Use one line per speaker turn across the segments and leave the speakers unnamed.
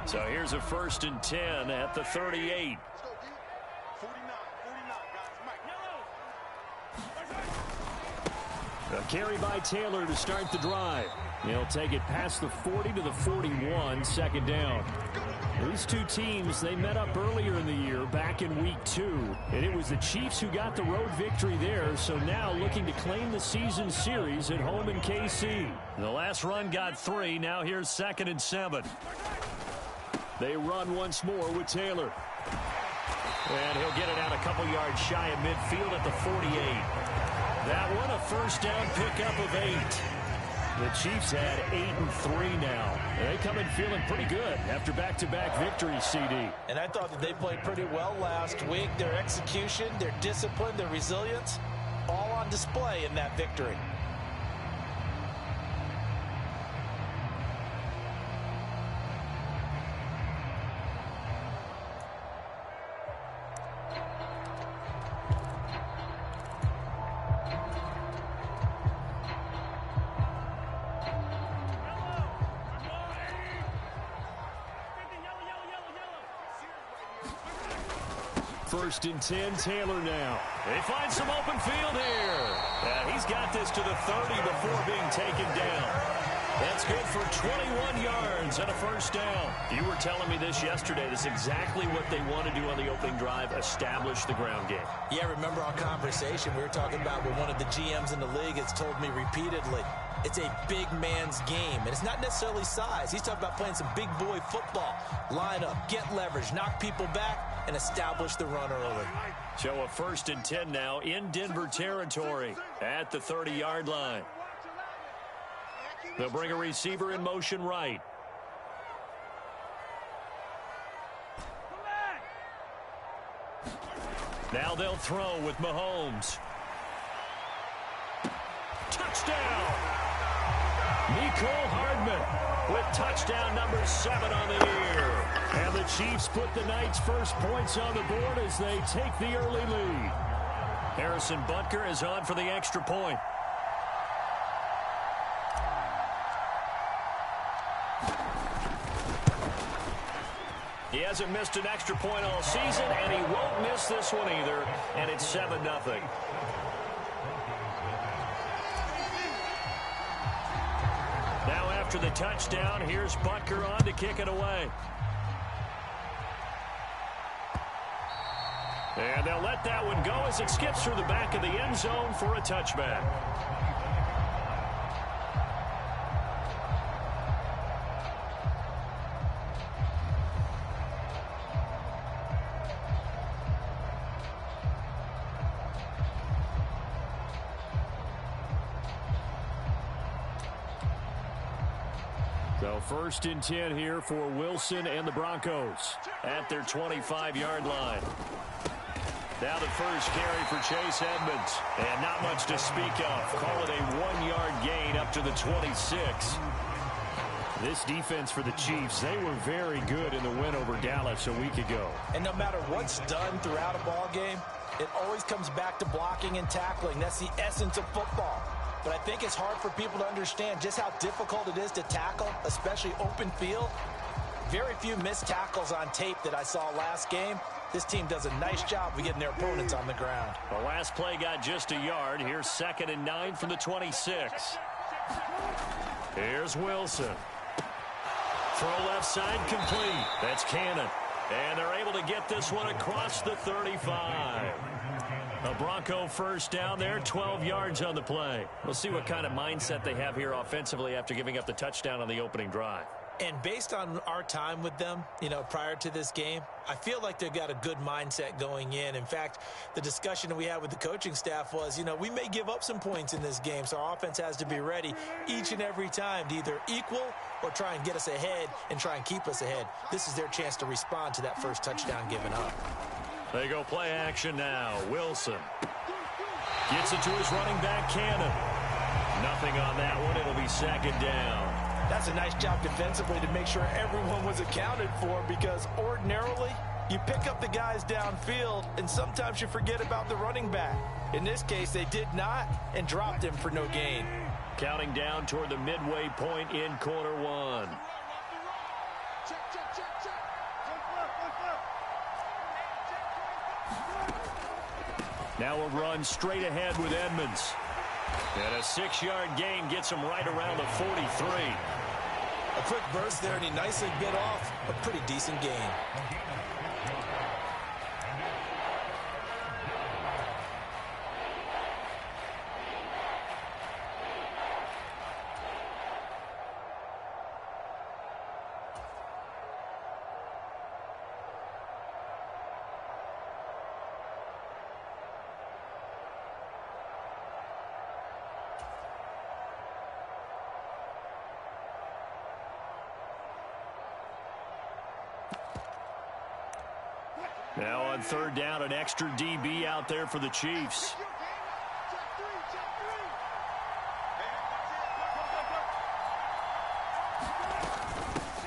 So here's a 1st and 10 at the 38. A carry by Taylor to start the drive. He'll take it past the 40 to the 41, 2nd down. These two teams, they met up earlier in the year, back in week 2. And it was the Chiefs who got the road victory there, so now looking to claim the season series at home in KC. The last run got 3, now here's 2nd and 7. They run once more with Taylor. And he'll get it out a couple yards shy of midfield at the 48. That one a 1st down pickup of 8. The Chiefs had 8 and 3 now. They come in feeling pretty good after back-to-back victories, CD.
And I thought that they played pretty well last week. Their execution, their discipline, their resilience, all on display in that victory.
First and 10, Taylor now. They find some open field here. Yeah, he's got this to the 30 before being taken down. That's good for 21 yards and a 1st down. You were telling me this yesterday. This is exactly what they want to do on the opening drive, establish the ground game.
Yeah, remember our conversation we were talking about with one of the GMs in the league has told me repeatedly, it's a big man's game, and it's not necessarily size. He's talking about playing some big boy football. Line up, get leverage, knock people back, and establish the run early.
So a 1st and 10 now in Denver territory at the 30-yard line. They'll bring a receiver in motion right. Now they'll throw with Mahomes. Touchdown! Mecole Hardman with touchdown number 7 on the year. And the Chiefs put the Knights' first points on the board as they take the early lead. Harrison Butker is on for the extra point. He hasn't missed an extra point all season, and he won't miss this one either, and it's 7-0. Now after the touchdown, here's Butker on to kick it away. And they'll let that one go as it skips through the back of the end zone for a touchback. So 1st and 10 here for Wilson and the Broncos at their 25-yard line. Now the first carry for Chase Edmonds. And not much to speak of. Call it a 1-yard gain up to the 26. This defense for the Chiefs, they were very good in the win over Dallas a week ago.
And no matter what's done throughout a ball game, it always comes back to blocking and tackling. That's the essence of football. But I think it's hard for people to understand just how difficult it is to tackle, especially open field. Very few missed tackles on tape that I saw last game. This team does a nice job of getting their opponents on the ground.
The last play got just a yard. Here's 2nd and 9 from the 26. Here's Wilson. Throw left side complete. That's Cannon. And they're able to get this one across the 35. A Bronco first down there, 12 yards on the play. We'll see what kind of mindset they have here offensively after giving up the touchdown on the opening drive.
And based on our time with them, prior to this game, I feel like they've got a good mindset going in. In fact, the discussion that we had with the coaching staff was, we may give up some points in this game, so our offense has to be ready each and every time to either equal or try and get us ahead and try and keep us ahead. This is their chance to respond to that first touchdown given up.
They go play action now. Wilson gets it to his running back, Cannon. Nothing on that one. It'll be 2nd down.
That's a nice job defensively to make sure everyone was accounted for, because ordinarily you pick up the guys downfield and sometimes you forget about the running back. In this case, they did not and dropped him for no gain.
Counting down toward the midway point in quarter one. Now a run straight ahead with Edmonds. And a 6-yard gain gets him right around the 43.
A quick burst there, and he nicely bit off a pretty decent gain.
Now on third down, an extra DB out there for the Chiefs.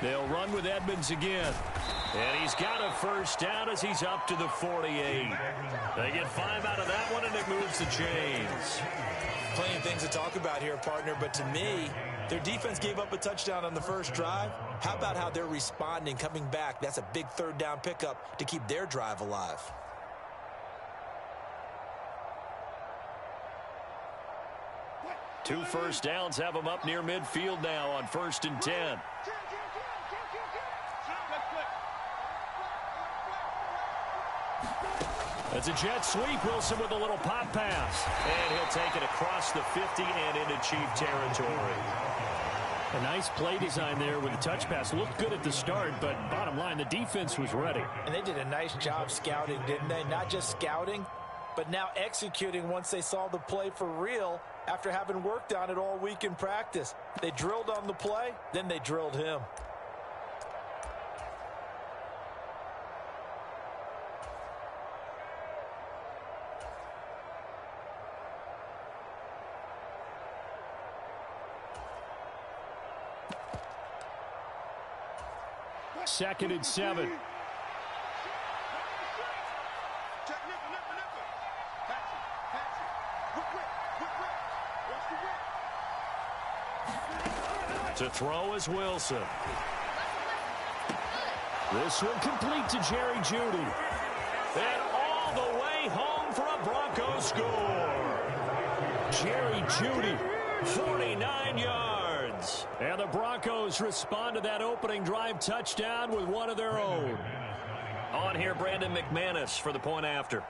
They'll run with Edmonds again. And he's got a first down as he's up to the 48. They get 5 out of that one, and it moves the chains.
Plenty of things to talk about here, partner, but to me, their defense gave up a touchdown on the first drive. How about how they're responding, coming back? That's a big third down pickup to keep their drive alive.
Two first downs have them up near midfield now on 1st and 10. It's a jet sweep. Wilson with a little pop pass. And he'll take it across the 50 and into Chief territory. A nice play design there with the touch pass. Looked good at the start, but bottom line, the defense was ready.
And they did a nice job scouting, didn't they? Not just scouting, but now executing once they saw the play for real after having worked on it all week in practice. They drilled on the play, then they drilled him.
Second and 7. To throw is Wilson. This one complete to Jerry Jeudy. And all the way home for a Broncos score. Jerry Jeudy, 49 yards. And the Broncos respond to that opening drive touchdown with one of their own. On here, Brandon McManus for the point after.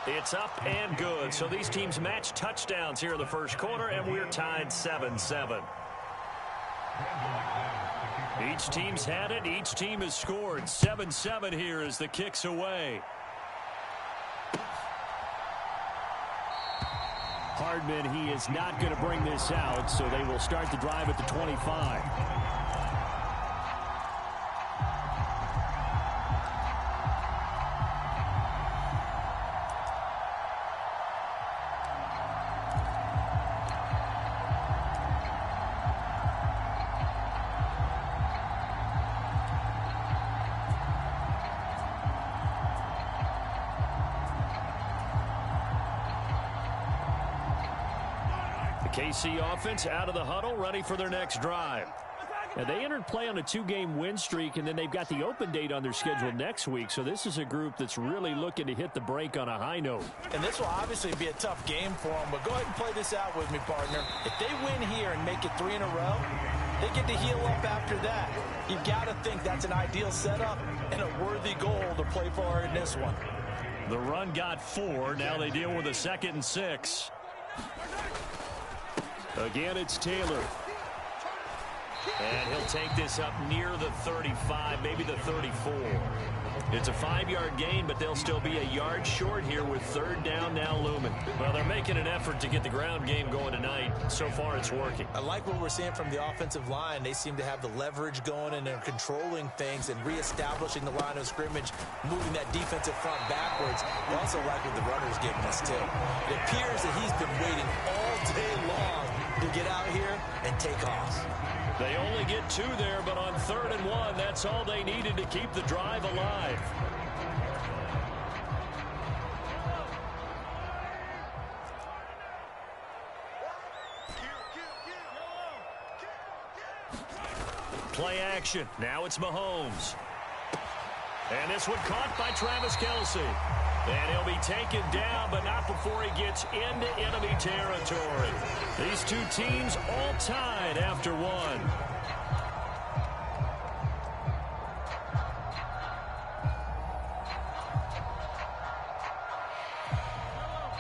It's up and good. So these teams match touchdowns here in the first quarter, and we're tied 7-7. Each team's had it. Each team has scored. 7-7 here as the kick's away. Hardman, he is not going to bring this out, so they will start the drive at the 25. KC offense out of the huddle, ready for their next drive. Now, they entered play on a 2-game win streak, and then they've got the open date on their schedule next week. So this is a group that's really looking to hit the break on a high note.
And this will obviously be a tough game for them, but go ahead and play this out with me, partner. If they win here and make it 3 in a row, they get to heal up after that. You've got to think that's an ideal setup and a worthy goal to play for in this one.
The run got 4. Now they deal with a 2nd and 6. Again, it's Taylor. And he'll take this up near the 35, maybe the 34. It's a 5-yard gain, but they'll still be a yard short here with third down now looming. Well, they're making an effort to get the ground game going tonight. So far, it's working.
I like what we're seeing from the offensive line. They seem to have the leverage going, and they're controlling things and reestablishing the line of scrimmage, moving that defensive front backwards. We also like what the runner's giving us, too. It appears that he's been waiting all day long to get out here and take off.
They only get 2 there, but on 3rd and 1, that's all they needed to keep the drive alive. play action. Now it's Mahomes. And this one caught by Travis Kelce. And he'll be taken down, but not before he gets into enemy territory. These two teams all tied after one.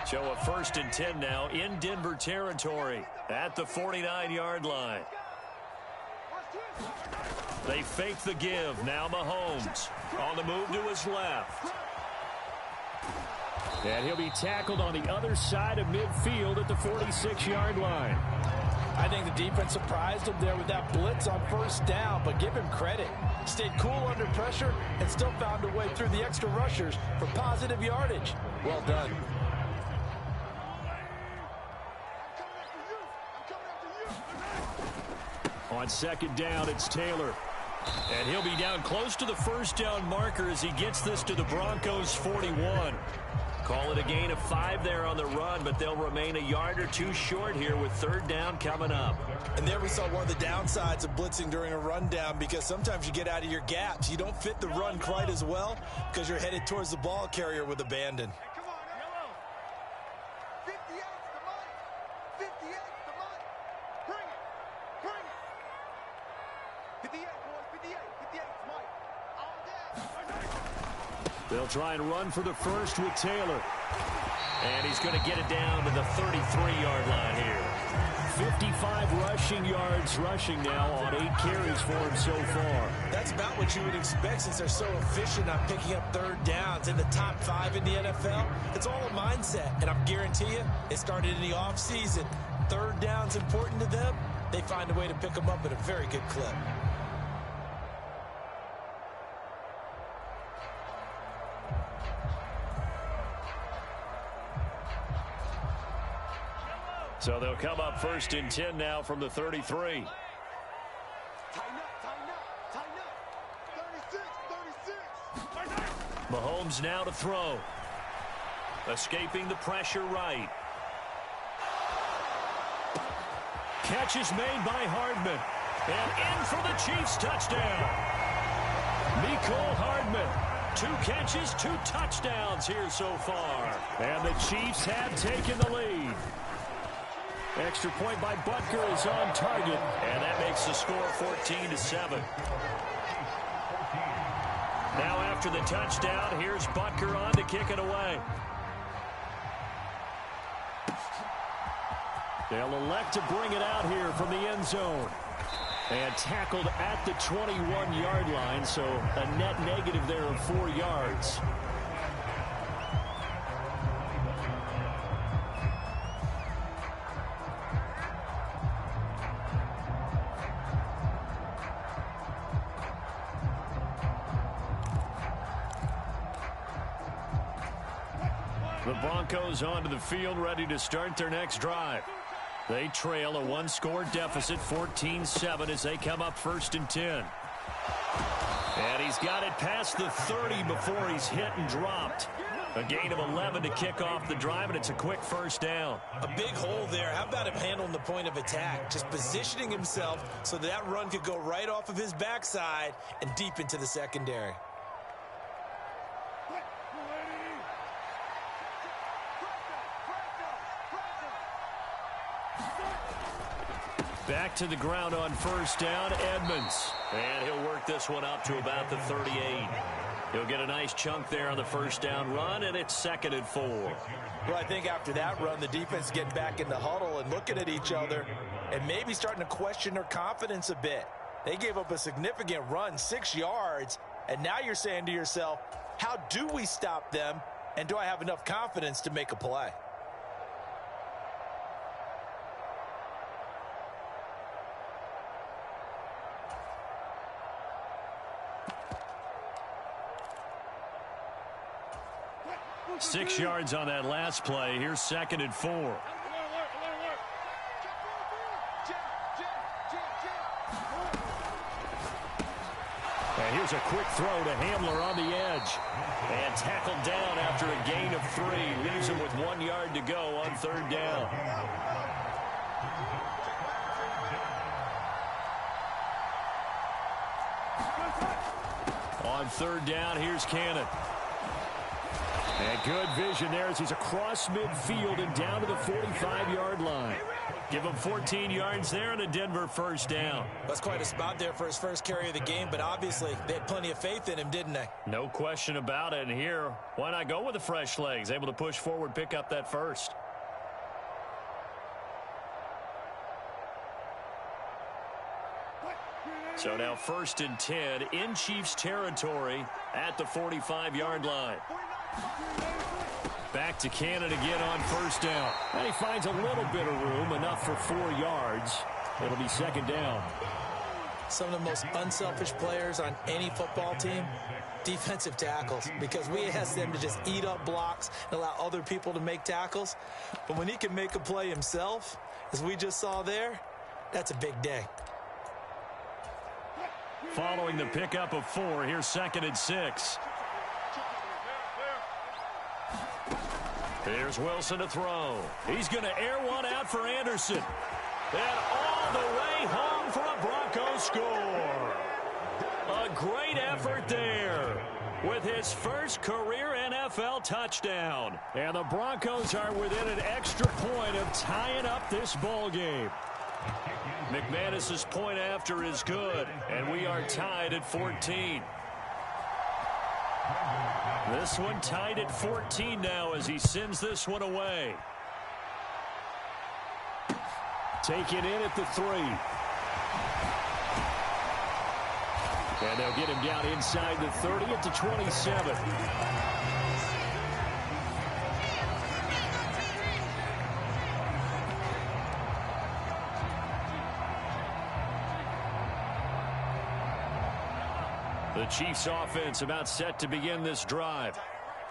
So a 1st and 10 now in Denver territory at the 49-yard line. They fake the give. Now Mahomes on the move to his left. And he'll be tackled on the other side of midfield at the 46-yard line.
I think the defense surprised him there with that blitz on 1st down, but give him credit. Stayed cool under pressure and still found a way through the extra rushers for positive yardage. Well done.
On 2nd down, it's Taylor. And he'll be down close to the 1st down marker as he gets this to the Broncos 41. Call it a gain of 5 there on the run, but they'll remain a yard or 2 short here with 3rd down coming up.
And there we saw one of the downsides of blitzing during a rundown, because sometimes you get out of your gaps. You don't fit the run quite as well because you're headed towards the ball carrier with abandon.
They'll try and run for the first with Taylor. And he's going to get it down to the 33-yard line here. 55 rushing yards rushing now on 8 carries for him so far.
That's about what you would expect since they're so efficient on picking up 3rd downs in the top 5 in the NFL. It's all a mindset, and I'm guarantee you it started in the offseason. 3rd down's important to them. They find a way to pick them up at a very good clip.
So they'll come up 1st and 10 now from the 33. Mahomes now to throw. Escaping the pressure right. Catch is made by Hardman. And in for the Chiefs touchdown. Mecole Hardman. 2 catches, 2 touchdowns here so far. And the Chiefs have taken the lead. Extra point by Butker is on target, and that makes the score 14-7. Now after the touchdown, here's Butker on to kick it away. They'll elect to bring it out here from the end zone. And tackled at the 21-yard line, so a net negative there of 4 yards. The Broncos onto the field, ready to start their next drive. They trail a 1-score deficit, 14-7, as they come up 1st and 10. And he's got it past the 30 before he's hit and dropped. A gain of 11 to kick off the drive, and it's a quick 1st down.
A big hole there. How about him handling the point of attack? Just positioning himself so that run could go right off of his backside and deep into the secondary.
Back to the ground on 1st down, Edmonds. And he'll work this one up to about the 38. He'll get a nice chunk there on the 1st down run, and it's 2nd and 4.
Well, I think after that run, the defense is getting back in the huddle and looking at each other and maybe starting to question their confidence a bit. They gave up a significant run, 6 yards, and now you're saying to yourself, how do we stop them, and do I have enough confidence to make a play?
Six yards on that last play. Here's 2nd and 4. And here's a quick throw to Hamler on the edge. And tackled down after a gain of 3. Leaves him with 1 yard to go on 3rd down. On third down, here's Cannon. And good vision there as he's across midfield and down to the 45-yard line. Give him 14 yards there and a Denver first down.
That's quite a spot there for his first carry of the game, but obviously they had plenty of faith in him, didn't they?
No question about it. And here, why not go with the fresh legs? Able to push forward, pick up that first. So now 1st and 10 in Chiefs territory at the 45-yard line. Back to Cannon again on first down. And he finds a little bit of room, enough for 4 yards. It'll be second down.
Some of the most unselfish players on any football team, defensive tackles, because we ask them to just eat up blocks and allow other people to make tackles. But when he can make a play himself, as we just saw there, that's a big day.
Following the pickup of 4, here's 2nd and 6. Here's Wilson to throw. He's going to air one out for Anderson. And all the way home for a Broncos score. A great effort there with his first career NFL touchdown. And the Broncos are within an extra point of tying up this ball game. McManus's point after is good, and we are tied at 14. This one tied at 14 now as he sends this one away. Taken in at the 3. And they'll get him down inside the 30 at the 27. The Chiefs offense about set to begin this drive.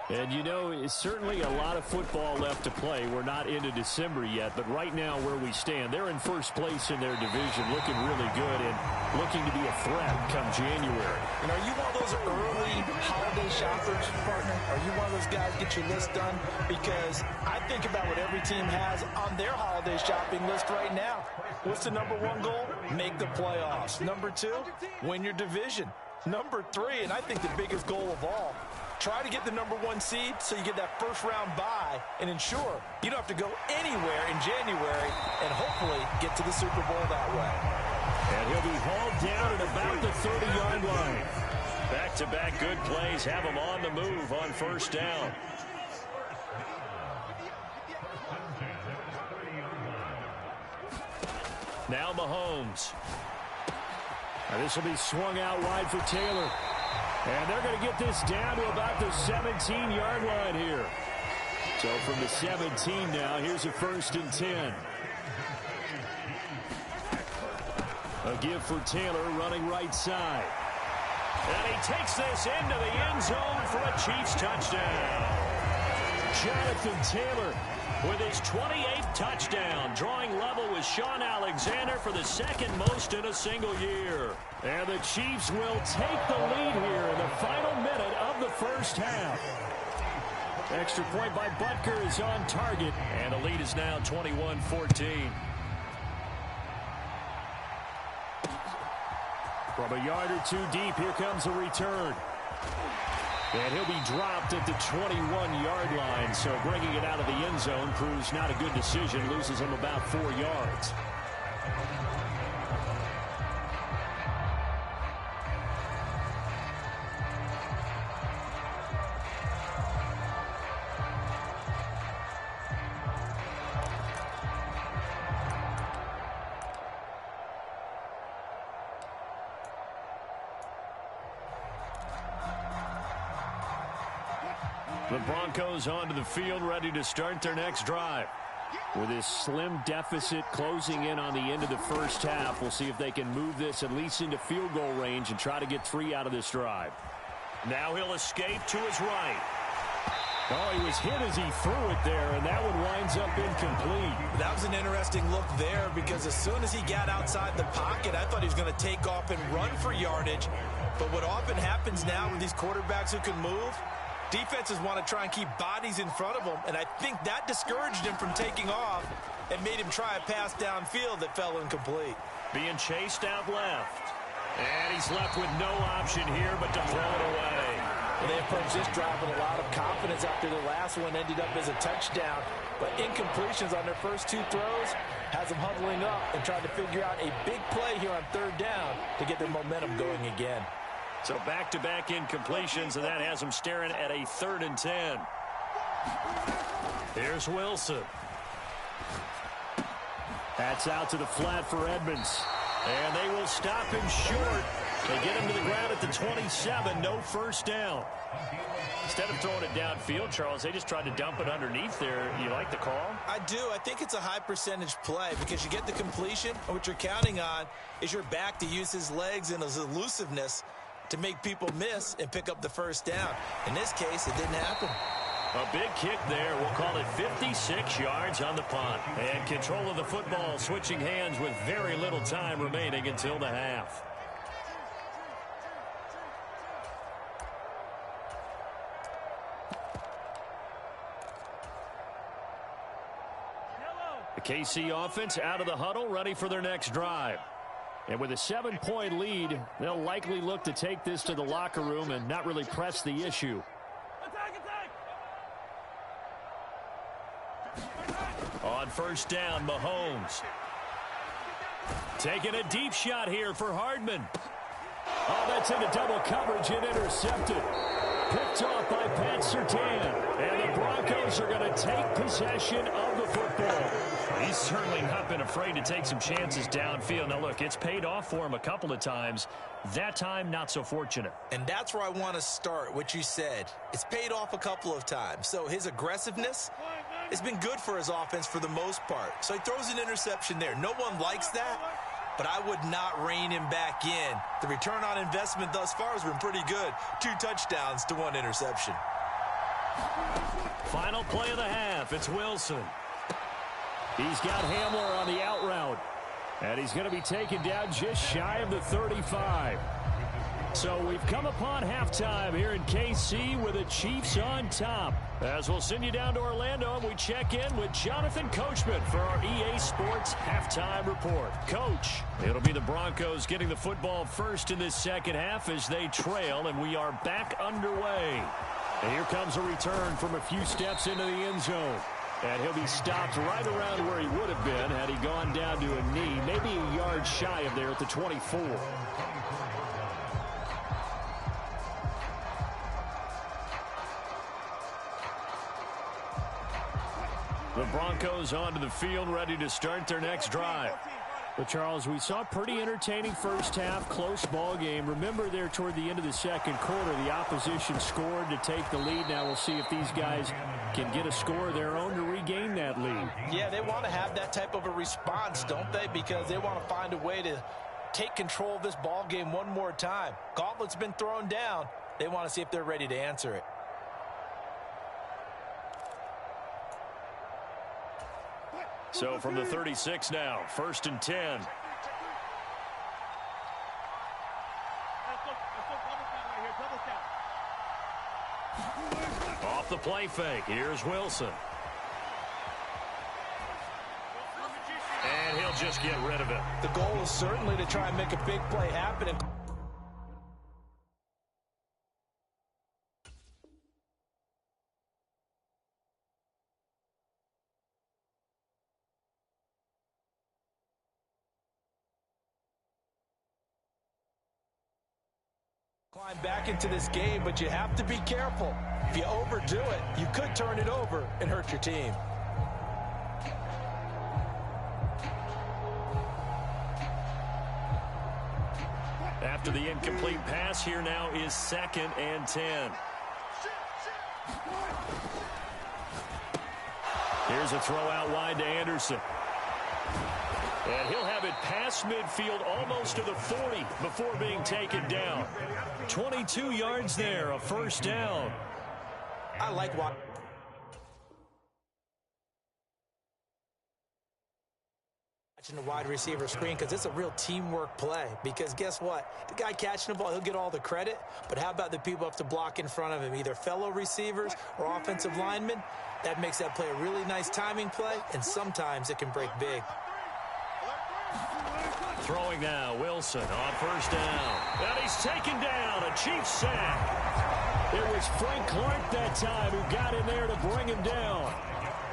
And, you know, it's certainly a lot of football left to play. We're not into December yet, but right now where we stand, they're in first place in their division, looking really good and looking to be a threat come January.
And are you one of those early holiday shoppers, partner? Are you one of those guys get your list done? Because I think about what every team has on their holiday shopping list right now. What's the number 1 goal? Make the playoffs. Number 2, win your division. Number 3, and I think the biggest goal of all, try to get the number 1 seed so you get that first round bye and ensure you don't have to go anywhere in January and hopefully get to the Super Bowl that way.
And he'll be hauled down at about the 30-yard line. Back-to-back good plays have him on the move on first down. Now Mahomes. Now this will be swung out wide for Taylor. And they're going to get this down to about the 17-yard line here. So from the 17 now, here's a 1st and 10. A give for Taylor running right side. And he takes this into the end zone for a Chiefs touchdown. Jonathan Taylor with his 28th touchdown, drawing level with Shaun Alexander for the 2nd most in a single year. And the Chiefs will take the lead here in the final minute of the first half. Extra point by Butker is on target, and the lead is now 21-14. From a yard or 2 deep, here comes a return. And he'll be dropped at the 21-yard line, so bringing it out of the end zone proves not a good decision, loses him about 4 yards. The Broncos onto the field, ready to start their next drive. With this slim deficit closing in on the end of the first half, we'll see if they can move this at least into field goal range and try to get 3 out of this drive. Now he'll escape to his right. Oh, he was hit as he threw it there, and that one winds up incomplete.
That was an interesting look there because as soon as he got outside the pocket, I thought he was going to take off and run for yardage. But what often happens now with these quarterbacks who can move, defenses want to try and keep bodies in front of them, and I think that discouraged him from taking off and made him try a pass downfield that fell incomplete.
Being chased out left. And he's left with no option here but to throw it away.
Well, they approached this drive with a lot of confidence after the last one ended up as a touchdown. But incompletions on their first two throws has them huddling up and trying to figure out a big play here on third down to get their momentum going again.
So back-to-back incompletions, and that has them staring at a 3rd and 10. Here's Wilson. That's out to the flat for Edmonds. And they will stop him short. They get him to the ground at the 27. No first down. Instead of throwing it downfield, Charles, they just tried to dump it underneath there. You like the call?
I do. I think it's a high percentage play because you get the completion, and what you're counting on is your back to use his legs and his elusiveness to make people miss and pick up the first down. In this case, it didn't happen.
A big kick there. We'll call it 56 yards on the punt. And control of the football switching hands with very little time remaining until the half. The KC offense out of the huddle, ready for their next drive. And with a 7-point lead, they'll likely look to take this to the locker room and not really press the issue. On first down, Mahomes. Taking a deep shot here for Hardman. Oh, that's into double coverage and intercepted. Picked off by Pat Surtain. And the Broncos are going to take possession of the football. He's certainly not been afraid to take some chances downfield. Now, look, it's paid off for him a couple of times. That time, not so fortunate.
And that's where I want to start, what you said. It's paid off a couple of times. So his aggressiveness has been good for his offense for the most part. So he throws an interception there. No one likes that, but I would not rein him back in. The return on investment thus far has been pretty good. 2 touchdowns to 1 interception.
Final play of the half. It's Wilson. He's got Hamler on the out route. And he's going to be taken down just shy of the 35. So we've come upon halftime here in KC with the Chiefs on top. As we'll send you down to Orlando, and we check in with Jonathan Coachman for our EA Sports Halftime Report. Coach, it'll be the Broncos getting the football first in this second half as they trail, and we are back underway. And here comes a return from a few steps into the end zone. And he'll be stopped right around where he would have been had he gone down to a knee, maybe a yard shy of there at the 24. The Broncos onto the field, ready to start their next drive. But, Charles, we saw a pretty entertaining first half, close ball game. Remember there toward the end of the second quarter, the opposition scored to take the lead. Now we'll see if these guys can get a score of their own to regain that lead.
Yeah, they want to have that type of a response, don't they? Because they want to find a way to take control of this ball game one more time. Gauntlet's been thrown down. They want to see if they're ready to answer it.
So from the 36 now, 1st and 10. Off the play fake. Here's Wilson. And he'll just get rid of it.
The goal is certainly to try and make a big play happen. Climb back into this game, but you have to be careful. If you overdo it, you could turn it over and hurt your team.
After the incomplete pass, here now is 2nd and 10. Here's a throw out wide to Anderson. And he'll have it past midfield almost to the 40 before being taken down. 22 yards there, a first down.
I like watching the wide receiver screen because it's a real teamwork play. Because guess what? The guy catching the ball, he'll get all the credit. But how about the people who have to block in front of him, either fellow receivers or offensive linemen? That makes that play a really nice timing play, and sometimes it can break big.
Throwing now, Wilson on first down. And he's taken down, a Chiefs sack. It was Frank Clark that time who got in there to bring him down.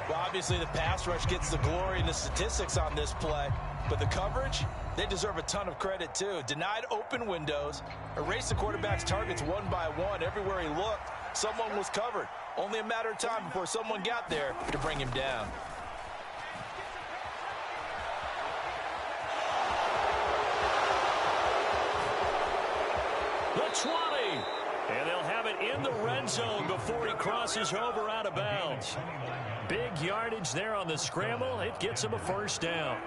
Well, obviously the pass rush gets the glory and the statistics on this play. But the coverage, they deserve a ton of credit too. Denied open windows, erased the quarterback's targets one by one. Everywhere he looked, someone was covered. Only a matter of time before someone got there to bring him down.
The 20. And they'll have it in the red zone before he crosses over out of bounds. Big yardage there on the scramble. It gets him a first down.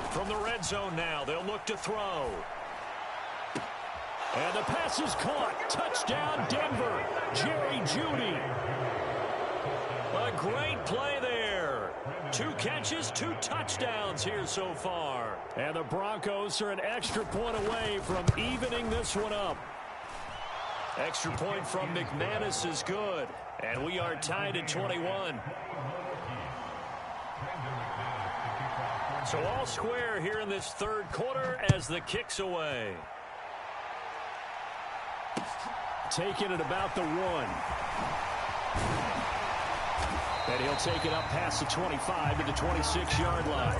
From the red zone now, they'll look to throw. And the pass is caught. Touchdown, Denver. Jerry Jeudy. A great play there. 2 catches, 2 touchdowns here so far. And the Broncos are an extra point away from evening this one up. Extra point from McManus is good. And we are tied at 21. So all square here in this third quarter as the kick's away. Taking it about the 1. And he'll take it up past the 25 to the 26-yard line.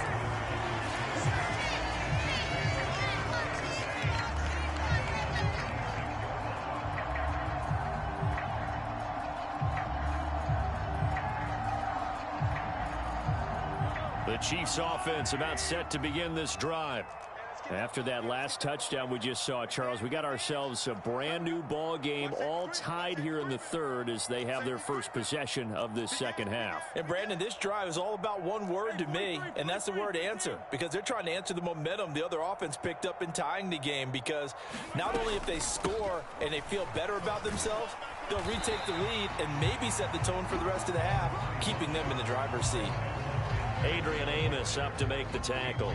The Chiefs offense about set to begin this drive. After that last touchdown we just saw, Charles, we got ourselves a brand new ball game, all tied here in the third as they have their first possession of this second half.
And Brandon, this drive is all about one word to me, and that's the word answer, because they're trying to answer the momentum the other offense picked up in tying the game, because not only if they score and they feel better about themselves, they'll retake the lead and maybe set the tone for the rest of the half, keeping them in the driver's seat.
Adrian Amos up to make the tackle.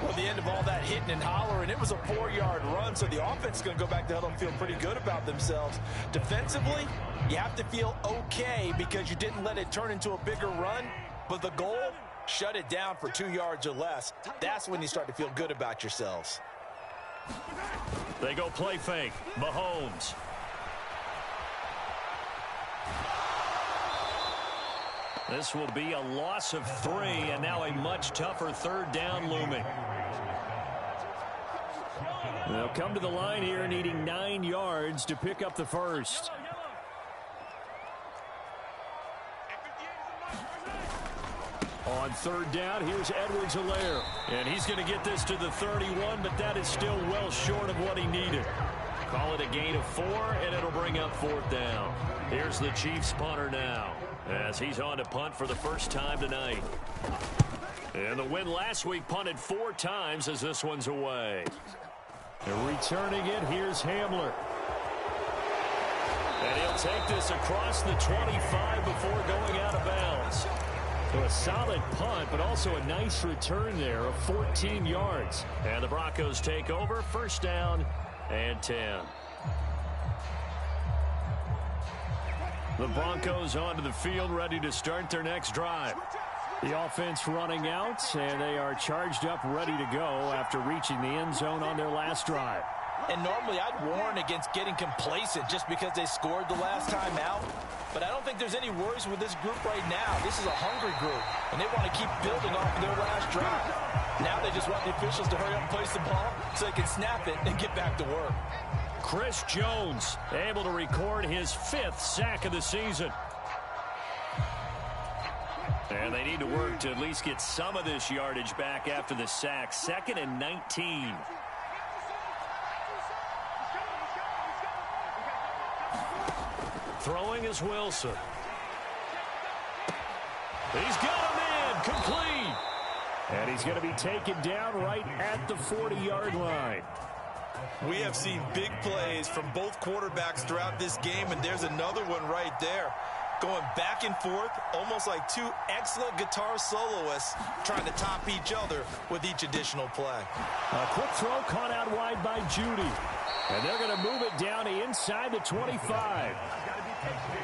Well, the end of all that hitting and hollering, it was a 4-yard run, so the offense is going to go back to huddle and feel pretty good about themselves. Defensively, you have to feel okay because you didn't let it turn into a bigger run, but the goal, shut it down for 2 yards or less. That's when you start to feel good about yourselves.
They go play fake. Mahomes. This will be a loss of 3, and now a much tougher third down looming. They'll come to the line here needing 9 yards to pick up the first. On third down, here's Edwards-Helaire. And he's going to get this to the 31, but that is still well short of what he needed. Call it a gain of 4, and it'll bring up fourth down. Here's the Chiefs punter now, as he's on to punt for the first time tonight. And the win last week punted 4 times as this one's away. And returning it, here's Hamler. And he'll take this across the 25 before going out of bounds. So a solid punt, but also a nice return there of 14 yards. And the Broncos take over, first down and 10. The Broncos onto the field, ready to start their next drive. The offense running out, and they are charged up, ready to go after reaching the end zone on their last drive.
And normally I'd warn against getting complacent just because they scored the last time out. But I don't think there's any worries with this group right now. This is a hungry group, and they want to keep building off of their last drive. Now they just want the officials to hurry up and place the ball so they can snap it and get back to work.
Chris Jones able to record his 5th sack of the season. And they need to work to at least get some of this yardage back after the sack. 2nd and 19. Throwing is Wilson. He's got him in, complete. And he's going to be taken down right at the 40-yard line.
We have seen big plays from both quarterbacks throughout this game, and there's another one right there. Going back and forth, almost like 2 excellent guitar soloists trying to top each other with each additional play.
A quick throw caught out wide by Jeudy. And they're going to move it down inside the 25.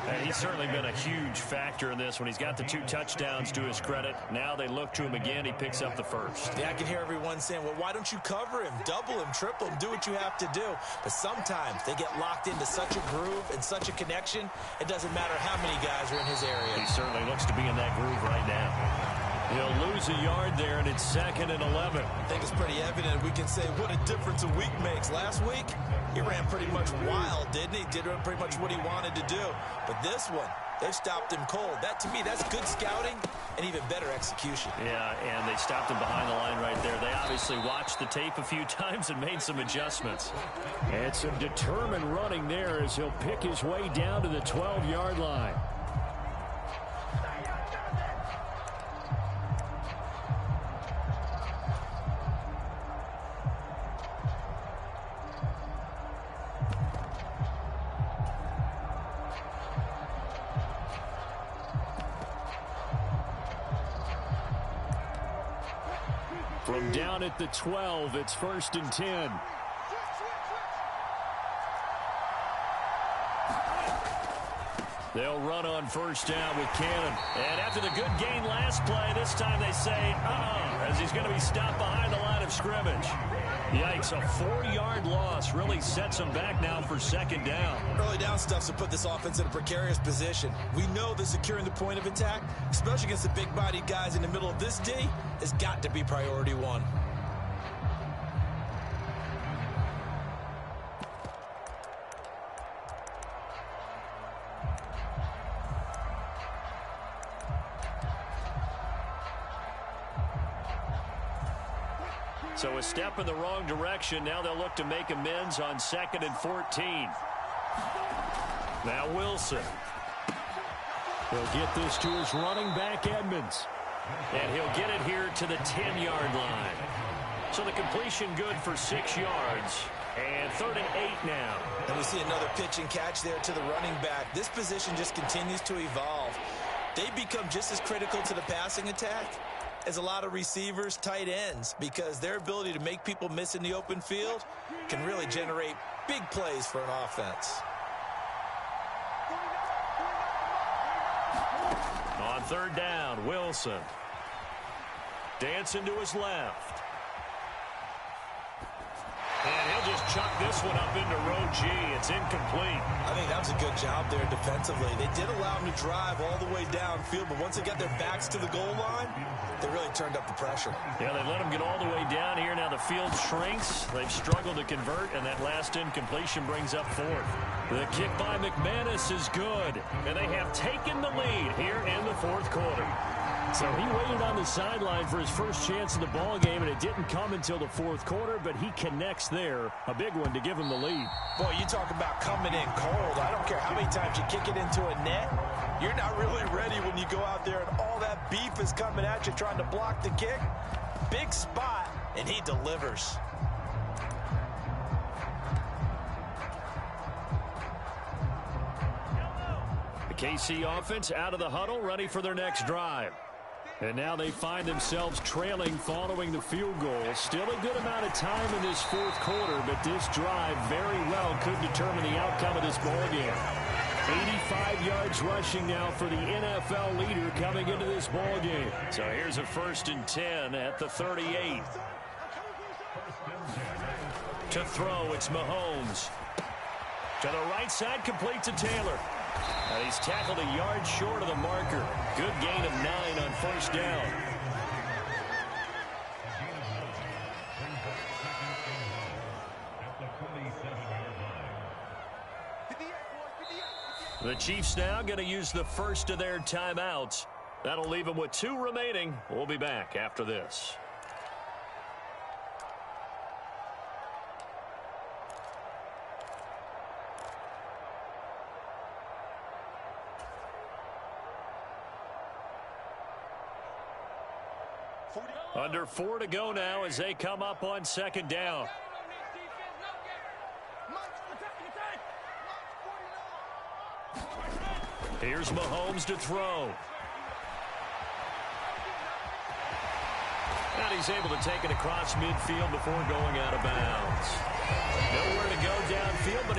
And he's certainly been a huge factor in this when he's got the 2 touchdowns to his credit. Now they look to him again. He picks up the first.
Yeah, I can hear everyone saying, well, why don't you cover him? Double him, triple him, do what you have to do. But sometimes they get locked into such a groove and such a connection, it doesn't matter how many guys are in his area.
He certainly looks to be in that groove right now.
He'll lose a yard there, and it's 2nd and 11.
I think it's pretty evident. We can say what a difference a week makes. Last week, he ran pretty much wild, didn't he? Did pretty much what he wanted to do. But this one, they've stopped him cold. That, to me, that's good scouting and even better execution.
Yeah, and they stopped him behind the line right there. They obviously watched the tape a few times and made some adjustments.
And some determined running there as he'll pick his way down to the 12-yard line. From down at the 12, it's 1st and 10. They'll run on 1st down with Cannon. And after the good gain last play, this time they say, as he's going to be stopped behind the line of scrimmage. Yikes, a 4-yard loss really sets him back now for 2nd down.
Early down stuff's to put this offense in a precarious position. We know that securing the point of attack, especially against the big-bodied guys in the middle of this D, has got to be priority 1.
So a step in the wrong direction. Now they'll look to make amends on 2nd and 14. Now Wilson. He'll get this to his running back, Edmonds. And he'll get it here to the 10-yard line. So the completion good for 6 yards. And 3rd and 8 now.
And we see another pitch and catch there to the running back. This position just continues to evolve. They become just as critical to the passing attack as a lot of receivers, tight ends, because their ability to make people miss in the open field can really generate big plays for an offense.
On 3rd down, Wilson. Dancing to his left. And he'll just chuck this one up into row G. It's incomplete.
I think that was a good job there defensively. They did allow him to drive all the way downfield, but once they got their backs to the goal line, they really turned up the pressure.
Yeah, they let him get all the way down here. Now the field shrinks. They've struggled to convert, and that last incompletion brings up 4th. The kick by McManus is good, and they have taken the lead here in the 4th quarter. So he waited on the sideline for his first chance in the ball game, and it didn't come until the 4th quarter, but he connects there. A big one to give him the lead.
Boy, you talk about coming in cold. I don't care how many times you kick it into a net. You're not really ready when you go out there and all that beef is coming at you trying to block the kick. Big spot, and he delivers.
The KC offense out of the huddle, ready for their next drive. And now they find themselves trailing following the field goal. Still a good amount of time in this 4th quarter, but this drive very well could determine the outcome of this ball game. 85 yards rushing now for the NFL leader coming into this ball game. So here's a 1st and 10 at the 38. To throw, it's Mahomes. To the right side, complete to Taylor. And he's tackled a yard short of the marker. Good gain of 9 on 1st down. The Chiefs now going to use the first of their timeouts. That'll leave them with 2 remaining. We'll be back after this. Under 4 to go now as they come up on 2nd down. Here's Mahomes to throw. And he's able to take it across midfield before going out of bounds. Nowhere to go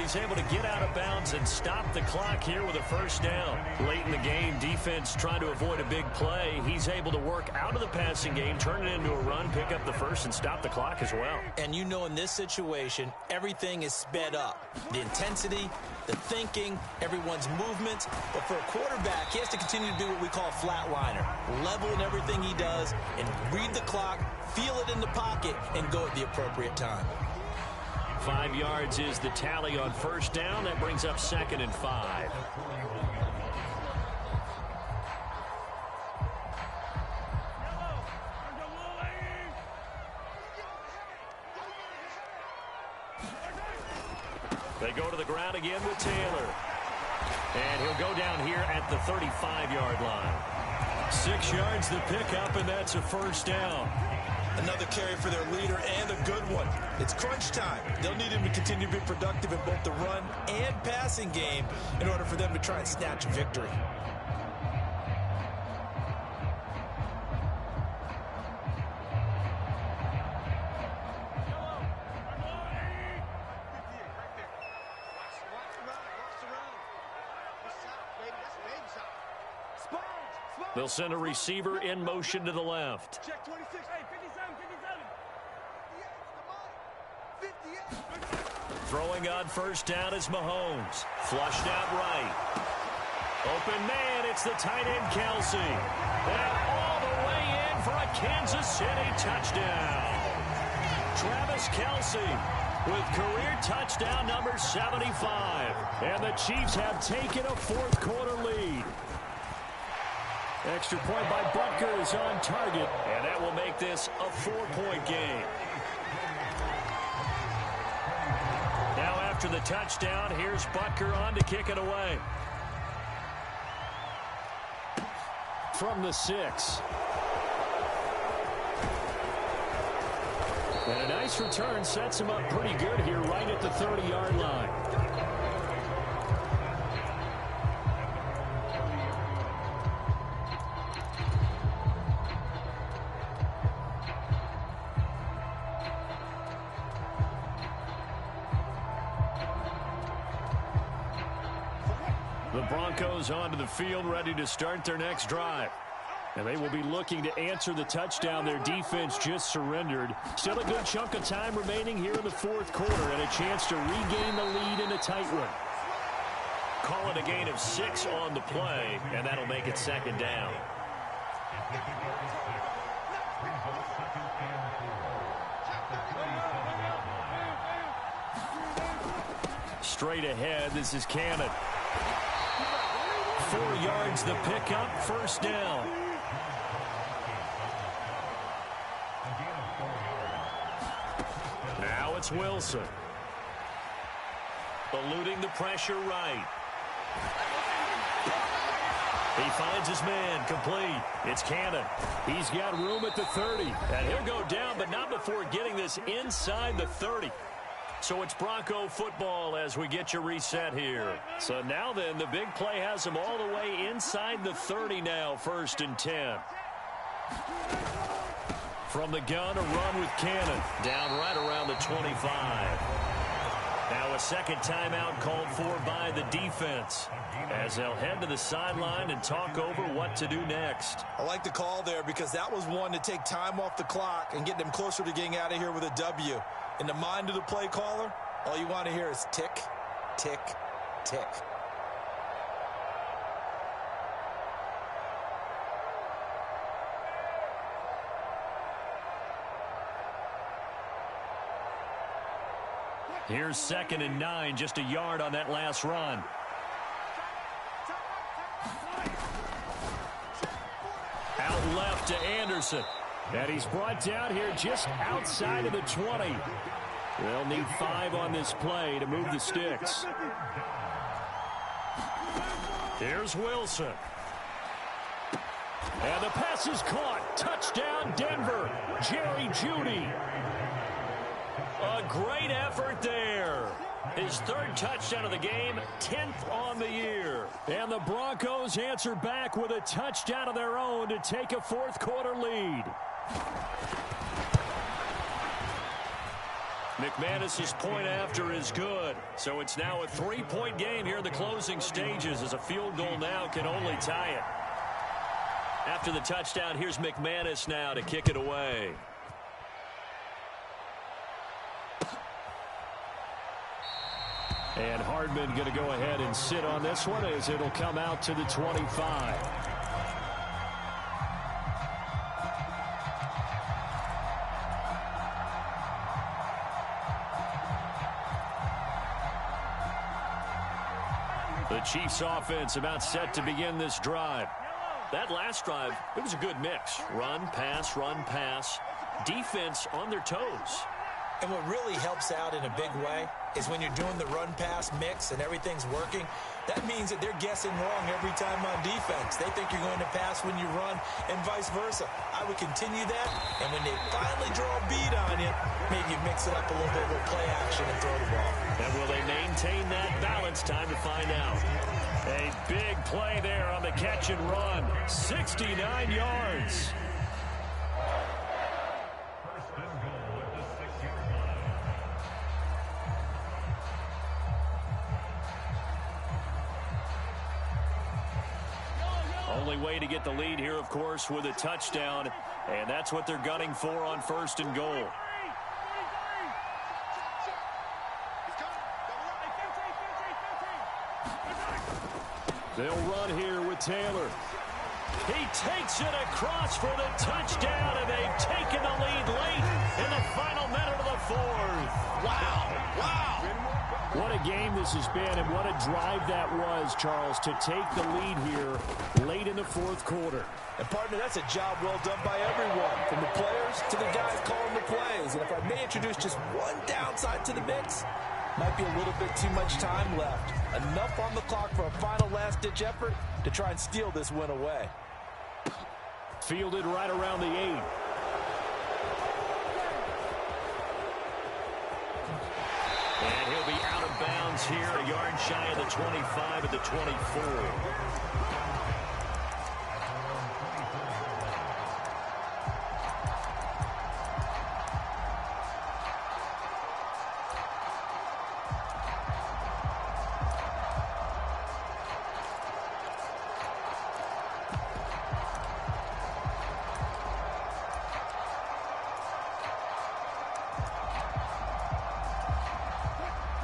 he's able to get out of bounds and stop the clock here with a first down. Late in the game, defense trying to avoid a big play. He's able to work out of the passing game, turn it into a run, pick up the first, and stop the clock as well.
And you know in this situation, everything is sped up. The intensity, the thinking, everyone's movements. But for a quarterback, he has to continue to do what we call flatliner. Level in everything he does and read the clock, feel it in the pocket, and go at the appropriate time.
5 yards is the tally on first down. That brings up 2nd and 5. They go to the ground again with Taylor. And he'll go down here at the 35-yard line. 6 yards the pickup, and that's a first down.
Another carry for their leader, and a good one. It's crunch time. They'll need him to continue to be productive in both the run and passing game in order for them to try and snatch a victory.
They'll send a receiver in motion to the left.
Check 26. Hey, 57, 57.
Throwing on first down is Mahomes. Flushed out right. Open man, it's the tight end Kelsey. And all the way in for a Kansas City touchdown. Travis Kelsey with career touchdown number 75. And the Chiefs have taken a fourth quarter lead. Extra point by Butker is on target, and that will make this a 4-point game. Now after the touchdown, here's Butker on to kick it away. From the 6. And a nice return sets him up pretty good here right at the 30-yard line. The Broncos onto the field, ready to start their next drive. And they will be looking to answer the touchdown their defense just surrendered. Still a good chunk of time remaining here in the fourth quarter and a chance to regain the lead in a tight one. Call it a gain of 6 on the play, and that'll make it 2nd down. Straight ahead, this is Cannon. 4 yards the pickup, first down. Now it's Wilson. Eluding the pressure right. He finds his man, complete. It's Cannon. He's got room at the 30. And he'll go down, but not before getting this inside the 30. So it's Bronco football as we get you reset here. So now then, the big play has him all the way inside the 30 now, 1st and 10. From the gun, a run with Cannon. Down right around the 25. Now a second timeout called for by the defense as they'll head to the sideline and talk over what to do next.
I like the call there because that was one to take time off the clock and get them closer to getting out of here with a W. In the mind of the play caller, all you want to hear is tick, tick, tick.
Here's 2nd and 9, just a yard on that last run. Out left to Anderson. And he's brought down here just outside of the 20. They'll need 5 on this play to move the sticks. Here's Wilson. And the pass is caught. Touchdown, Denver. Jerry Jeudy. A great effort there. His 3rd touchdown of the game, 10th on the year. And the Broncos answer back with a touchdown of their own to take a fourth quarter lead. McManus's point after is good. So it's now a 3-point game here in the closing stages, as a field goal now can only tie it. After the touchdown, here's McManus now to kick it away. And Hardman going to go ahead and sit on this one, as it'll come out to the 25. The Chiefs offense about set to begin this drive. That last drive, it was a good mix. Run, pass, defense on their toes.
And what really helps out in a big way is when you're doing the run-pass mix and everything's working, that means that they're guessing wrong every time on defense. They think you're going to pass when you run and vice versa. I would continue that, and when they finally draw a beat on you, maybe you mix it up a little bit with play action and throw the ball.
And will they maintain that balance? Time to find out. A big play there on the catch and run. 69 yards. Only way to get the lead here, of course, with a touchdown, and that's what they're gunning for on 1st and goal. They'll run here with Taylor. He takes it across for the touchdown, and they've taken the lead late in the final minute of the 4th. Wow. What a game this has been, and what a drive that was, Charles, to take the lead here late in the 4th quarter.
And, partner, that's a job well done by everyone, from the players to the guys calling the plays. And if I may introduce just one downside to the mix, might be a little bit too much time left. Enough on the clock for a final last-ditch effort to try and steal this win away.
Fielded right around the 8. And he'll be out of bounds here, a yard shy of the 25 at the 24.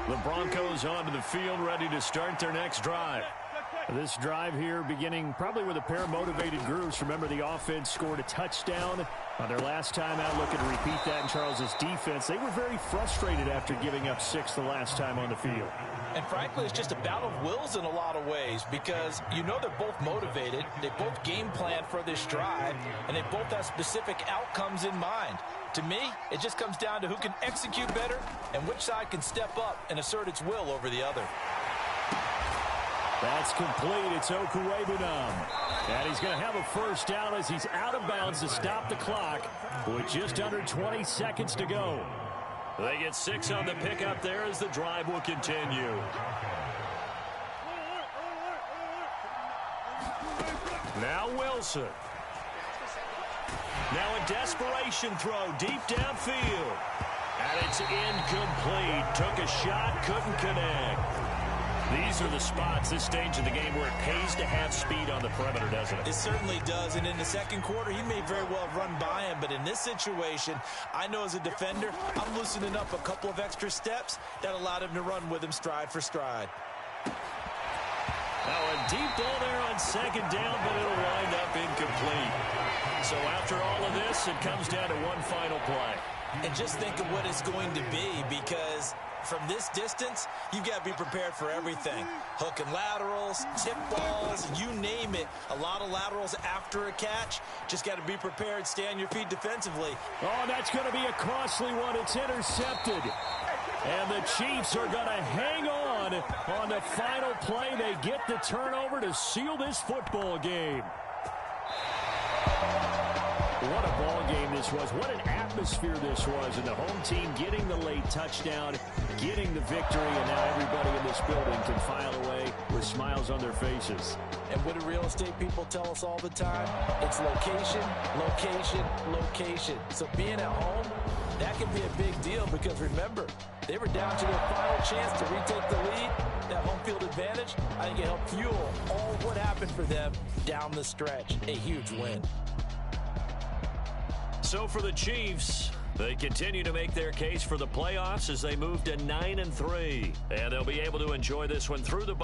The Broncos onto the field, ready to start their next drive. This drive here beginning probably with a pair of motivated groups. Remember, the offense scored a touchdown on their last time out, looking to repeat that in Charles's defense. They were very frustrated after giving up 6 the last time on the field.
And frankly, it's just a battle of wills in a lot of ways, because you know they're both motivated, they both game plan for this drive, and they both have specific outcomes in mind. To me, it just comes down to who can execute better and which side can step up and assert its will over the other.
That's complete. It's Okuwebunam. And he's going to have a first down as he's out of bounds to stop the clock with just under 20 seconds to go. They get 6 on the pickup there as the drive will continue. Now Wilson. Now a desperation throw deep downfield. And it's incomplete. Took a shot, couldn't connect. These are the spots, this stage of the game, where it pays to have speed on the perimeter, doesn't it?
It certainly does, and in the second quarter, he may very well run by him, but in this situation, I know as a defender, I'm loosening up a couple of extra steps that allowed him to run with him stride for stride.
Now a deep ball there on second down, but it'll wind up incomplete. So after all of this, it comes down to one final play.
And just think of what it's going to be, because from this distance, you've got to be prepared for everything. Hook and laterals, tip balls, you name it. A lot of laterals after a catch. Just got to be prepared, stay on your feet defensively.
Oh, that's going to be a costly one. It's intercepted. And the Chiefs are going to hang on the final play. They get the turnover to seal this football game. What a ball game this was. What an atmosphere. atmosphere this was, and the home team getting the late touchdown, getting the victory, and now everybody in this building can file away with smiles on their faces.
And what do real estate people tell us all the time? It's location, location, location. So being at home, that can be a big deal because remember, they were down to their final chance to retake the lead. That home field advantage, I think it helped fuel all what happened for them down the stretch. A huge win.
So for the Chiefs, they continue to make their case for the playoffs as they move to 9-3. And they'll be able to enjoy this one through the bye.